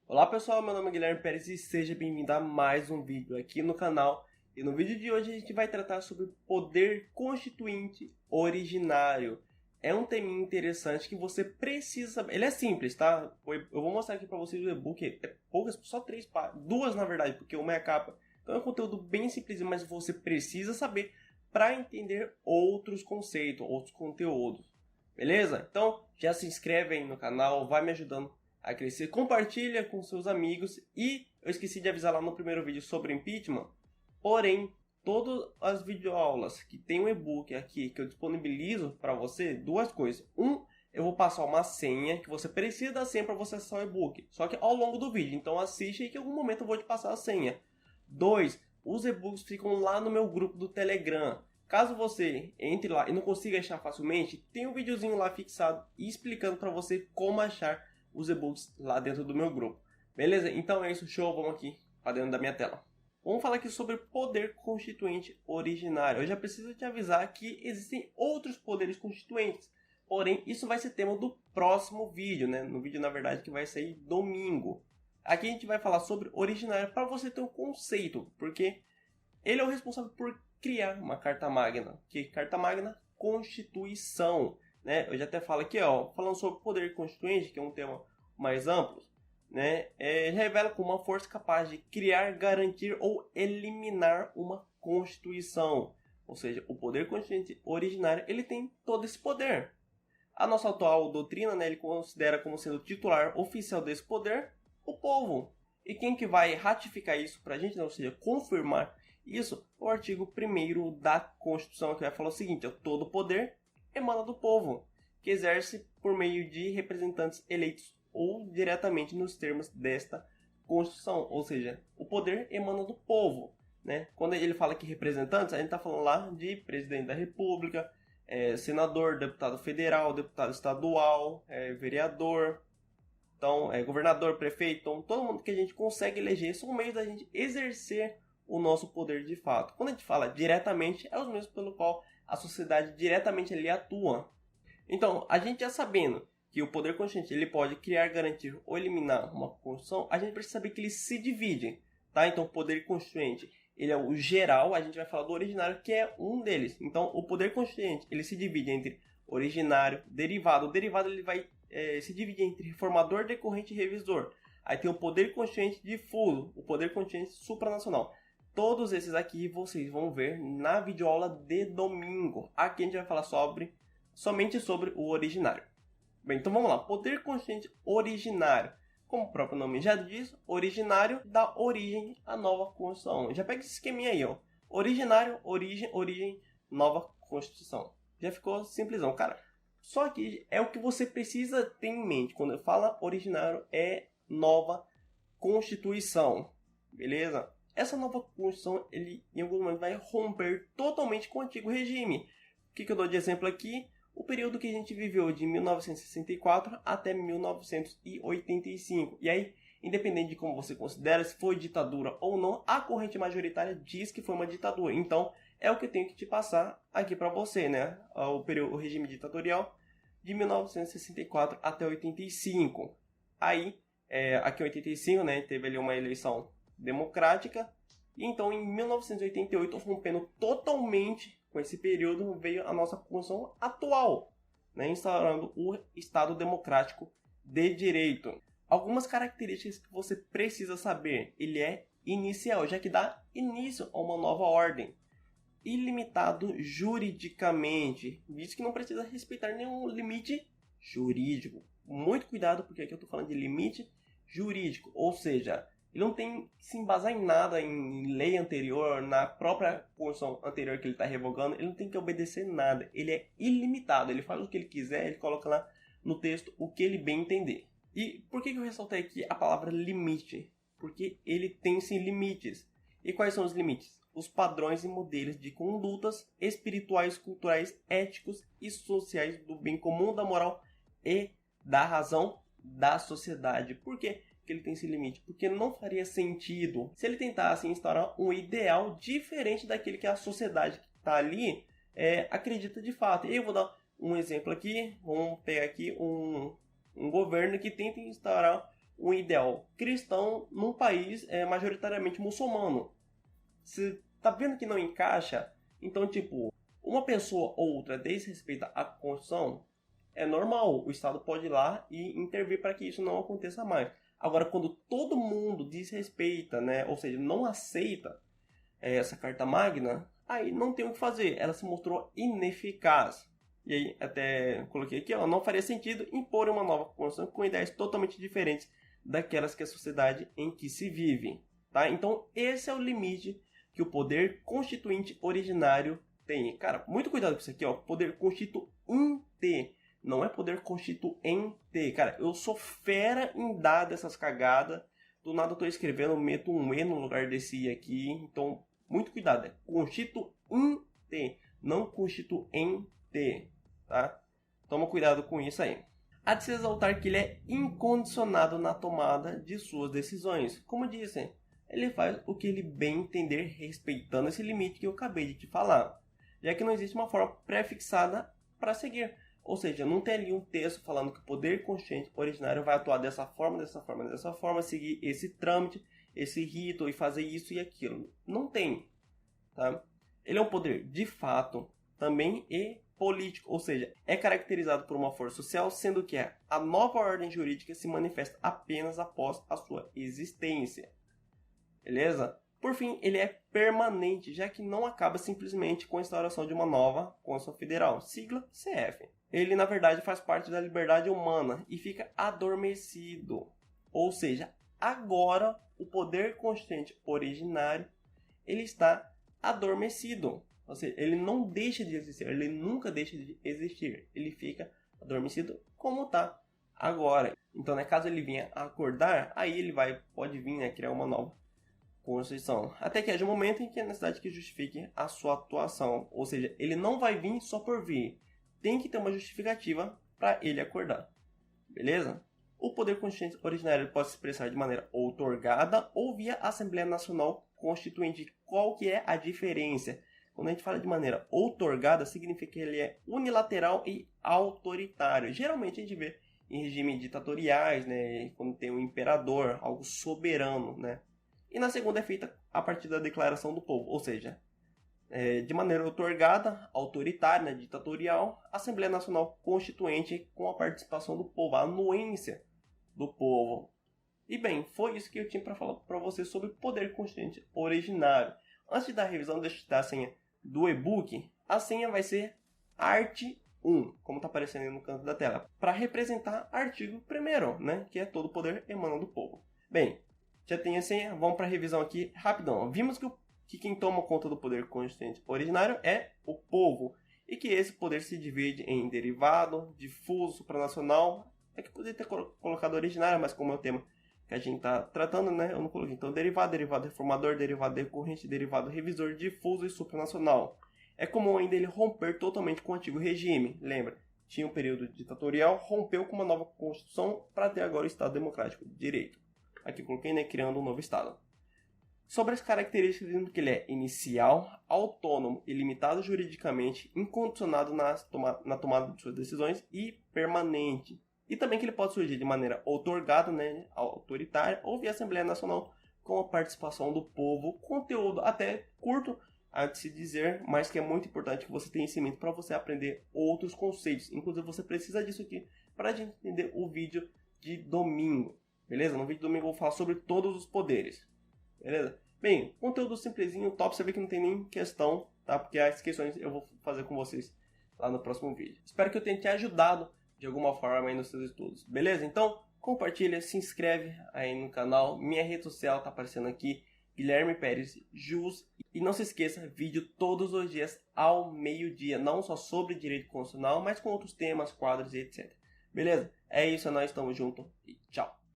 Olá pessoal, meu nome é Guilherme Pérez e seja bem-vindo a mais um vídeo aqui no canal. E no vídeo de hoje a gente vai tratar sobre poder constituinte originário. É um tema interessante que você precisa saber. Ele é simples, tá? Eu vou mostrar aqui para vocês o e-book. É poucas, só duas na verdade, porque uma é a capa. Então é um conteúdo bem simples, mas você precisa saber para entender outros conceitos, outros conteúdos. Beleza? Então já se inscreve aí no canal, vai me ajudando a crescer, compartilha com seus amigos. E eu esqueci de avisar lá no primeiro vídeo sobre impeachment, porém, todas as videoaulas que tem um e-book aqui que eu disponibilizo para você, duas coisas. Eu vou passar uma senha, que você precisa da senha para você acessar o e-book, só que ao longo do vídeo, então assiste aí que em algum momento eu vou te passar a senha. Dois, os e-books ficam lá no meu grupo do Telegram. Caso você entre lá e não consiga achar facilmente, tem um videozinho lá fixado explicando para você como achar os e-books lá dentro do meu grupo. Beleza? Então é isso, show, vamos aqui para dentro da minha tela. Vamos falar aqui sobre poder constituinte originário. Eu já preciso te avisar que existem outros poderes constituintes, porém isso vai ser tema do próximo vídeo, né? No vídeo, na verdade, que vai sair domingo. Aqui a gente vai falar sobre originário para você ter um conceito, porque ele é o responsável por criar uma carta magna. Que carta magna? Constituição. Né? Eu já até falo aqui, ó, falando sobre poder constituinte, que é um tema mais amplo, né? Revela como uma força capaz de criar, garantir ou eliminar uma constituição. Ou seja, o poder constituinte originário, ele tem todo esse poder. A nossa atual doutrina, né, ele considera como sendo titular oficial desse poder o povo. E quem que vai ratificar isso para a gente, né? Ou seja, confirmar isso, o artigo 1º da Constituição, que vai falar o seguinte: todo poder emana do povo, que exerce por meio de representantes eleitos ou diretamente nos termos desta Constituição. Ou seja, o poder emana do povo. Né? Quando ele fala que representantes, a gente está falando lá de presidente da República, senador, deputado federal, deputado estadual, vereador, então, governador, prefeito, então, todo mundo que a gente consegue eleger são meios da gente exercer o nosso poder de fato. Quando a gente fala diretamente, é os meios pelo qual a sociedade diretamente ali atua. Então, a gente já sabendo que o poder constituinte ele pode criar, garantir ou eliminar uma Constituição, a gente precisa saber que ele se divide. Tá? Então, o poder constituinte ele é o geral, a gente vai falar do originário, que é um deles. Então, o poder constituinte ele se divide entre originário, derivado. O derivado ele vai se divide entre reformador, decorrente e revisor. Aí tem o poder constituinte difuso, o poder constituinte supranacional. Todos esses aqui vocês vão ver na videoaula de domingo. Aqui a gente vai falar somente sobre o originário. Bem, então vamos lá. Poder constituinte originário. Como o próprio nome já diz, originário dá origem à nova Constituição. Já pega esse esqueminha aí, ó. Originário, origem, nova Constituição. Já ficou simplesão, cara. Só que é o que você precisa ter em mente quando eu falo originário, é nova Constituição, beleza? Essa nova Constituição, ele em algum momento vai romper totalmente com o antigo regime. O que eu dou de exemplo aqui? O período que a gente viveu de 1964 até 1985. E aí, independente de como você considera, se foi ditadura ou não, a corrente majoritária diz que foi uma ditadura. Então, é o que eu tenho que te passar aqui para você, né? O regime ditatorial de 1964 até 85. Aí, aqui em 85, né, teve ali uma eleição democrática. E então, em 1988, rompendo totalmente com esse período, veio a nossa Constituição atual, né, instaurando o Estado Democrático de Direito. Algumas características que você precisa saber. Ele é inicial, já que dá início a uma nova ordem. Ilimitado juridicamente, visto que não precisa respeitar nenhum limite jurídico. Muito cuidado, porque aqui eu estou falando de limite jurídico, ou seja, ele não tem que se embasar em nada, em lei anterior, na própria Constituição anterior que ele está revogando, ele não tem que obedecer nada, ele é ilimitado, ele faz o que ele quiser, ele coloca lá no texto o que ele bem entender. E por que eu ressaltei aqui a palavra limite? Porque ele tem sim limites. E quais são os limites? Os padrões e modelos de condutas espirituais, culturais, éticos e sociais do bem comum, da moral e da razão da sociedade. Por que ele tem esse limite? Porque não faria sentido se ele tentasse instaurar um ideal diferente daquele que a sociedade que está ali acredita de fato. E eu vou dar um exemplo aqui. Vamos pegar aqui um governo que tenta instaurar um ideal cristão num país majoritariamente muçulmano. Você tá vendo que não encaixa? Então, tipo, uma pessoa ou outra desrespeita a Constituição, é normal. O Estado pode ir lá e intervir para que isso não aconteça mais. Agora, quando todo mundo desrespeita, né, ou seja, não aceita essa Carta Magna, aí não tem o que fazer. Ela se mostrou ineficaz. E aí, até coloquei aqui, ó, não faria sentido impor uma nova Constituição com ideias totalmente diferentes daquelas que a sociedade em que se vive. Tá? Então, esse é o limite que o poder constituinte originário tem. Cara, muito cuidado com isso aqui, ó. Poder constituinte, não é poder constituinte. Cara, eu sou fera em dar dessas cagadas. Do nada eu tô escrevendo, meto um E no lugar desse I aqui. Então, muito cuidado. É constituinte, não constituinte, tá? Toma cuidado com isso aí. Há de se exaltar que ele é incondicionado na tomada de suas decisões. Como disse, ele faz o que ele bem entender, respeitando esse limite que eu acabei de te falar, já que não existe uma forma pré-fixada para seguir. Ou seja, não tem ali um texto falando que o poder constituinte originário vai atuar dessa forma, seguir esse trâmite, esse rito e fazer isso e aquilo. Não tem. Tá? Ele é um poder de fato também e político, ou seja, é caracterizado por uma força social, sendo que a nova ordem jurídica se manifesta apenas após a sua existência. Beleza? Por fim, ele é permanente, já que não acaba simplesmente com a instauração de uma nova Constituição Federal, sigla CF. Ele, na verdade, faz parte da liberdade humana e fica adormecido. Ou seja, agora o poder constituinte originário ele está adormecido. Ou seja, ele não deixa de existir, ele nunca deixa de existir. Ele fica adormecido como está agora. Então, né, caso ele venha a acordar, aí ele pode vir a criar uma nova Constituição. Até que haja um momento em que é necessidade que justifique a sua atuação. Ou seja, ele não vai vir só por vir. Tem que ter uma justificativa para ele acordar. Beleza? O poder constituinte originário pode se expressar de maneira outorgada ou via Assembleia Nacional Constituinte. Qual que é a diferença? Quando a gente fala de maneira outorgada, significa que ele é unilateral e autoritário. Geralmente a gente vê em regimes ditatoriais, né, quando tem um imperador, algo soberano, né? E na segunda é feita a partir da declaração do povo, ou seja, de maneira outorgada, autoritária, né, ditatorial, Assembleia Nacional Constituinte com a participação do povo, a anuência do povo. E bem, foi isso que eu tinha para falar para você sobre poder constituinte originário. Antes de dar a revisão, deixa eu te dar a senha do e-book. A senha vai ser arte 1, como está aparecendo aí no canto da tela, para representar artigo 1º, né, que é todo o poder emana do povo. Bem, já tem a senha, vamos para a revisão aqui rapidão. Vimos que quem toma conta do poder constituinte originário é o povo, e que esse poder se divide em derivado, difuso, supranacional. É que poderia ter colocado originário, mas como é o tema que a gente está tratando, né, eu não coloquei. Então, derivado reformador, derivado decorrente, derivado revisor, difuso e supranacional. É comum ainda ele romper totalmente com o antigo regime. Lembra? Tinha um período ditatorial, rompeu com uma nova Constituição para ter agora o Estado Democrático de Direito. Aqui eu coloquei, né, criando um novo Estado. Sobre as características, dizendo que ele é inicial, autônomo e limitado juridicamente, incondicionado na tomada de suas decisões e permanente. E também que ele pode surgir de maneira outorgada, né, autoritária, ou via Assembleia Nacional com a participação do povo. Conteúdo até curto a de se dizer, mas que é muito importante que você tenha esse mente para você aprender outros conceitos. Inclusive você precisa disso aqui para a gente entender o vídeo de domingo. Beleza? No vídeo de domingo eu vou falar sobre todos os poderes. Beleza? Bem, conteúdo simplesinho, top, você vê que não tem nem questão, tá? Porque as questões eu vou fazer com vocês lá no próximo vídeo. Espero que eu tenha te ajudado de alguma forma aí nos seus estudos. Beleza? Então, compartilha, se inscreve aí no canal. Minha rede social tá aparecendo aqui, Guilherme Pérez Jus. E não se esqueça, vídeo todos os dias ao meio-dia, não só sobre direito constitucional, mas com outros temas, quadros e etc. Beleza? É isso, nós estamos juntos e tchau!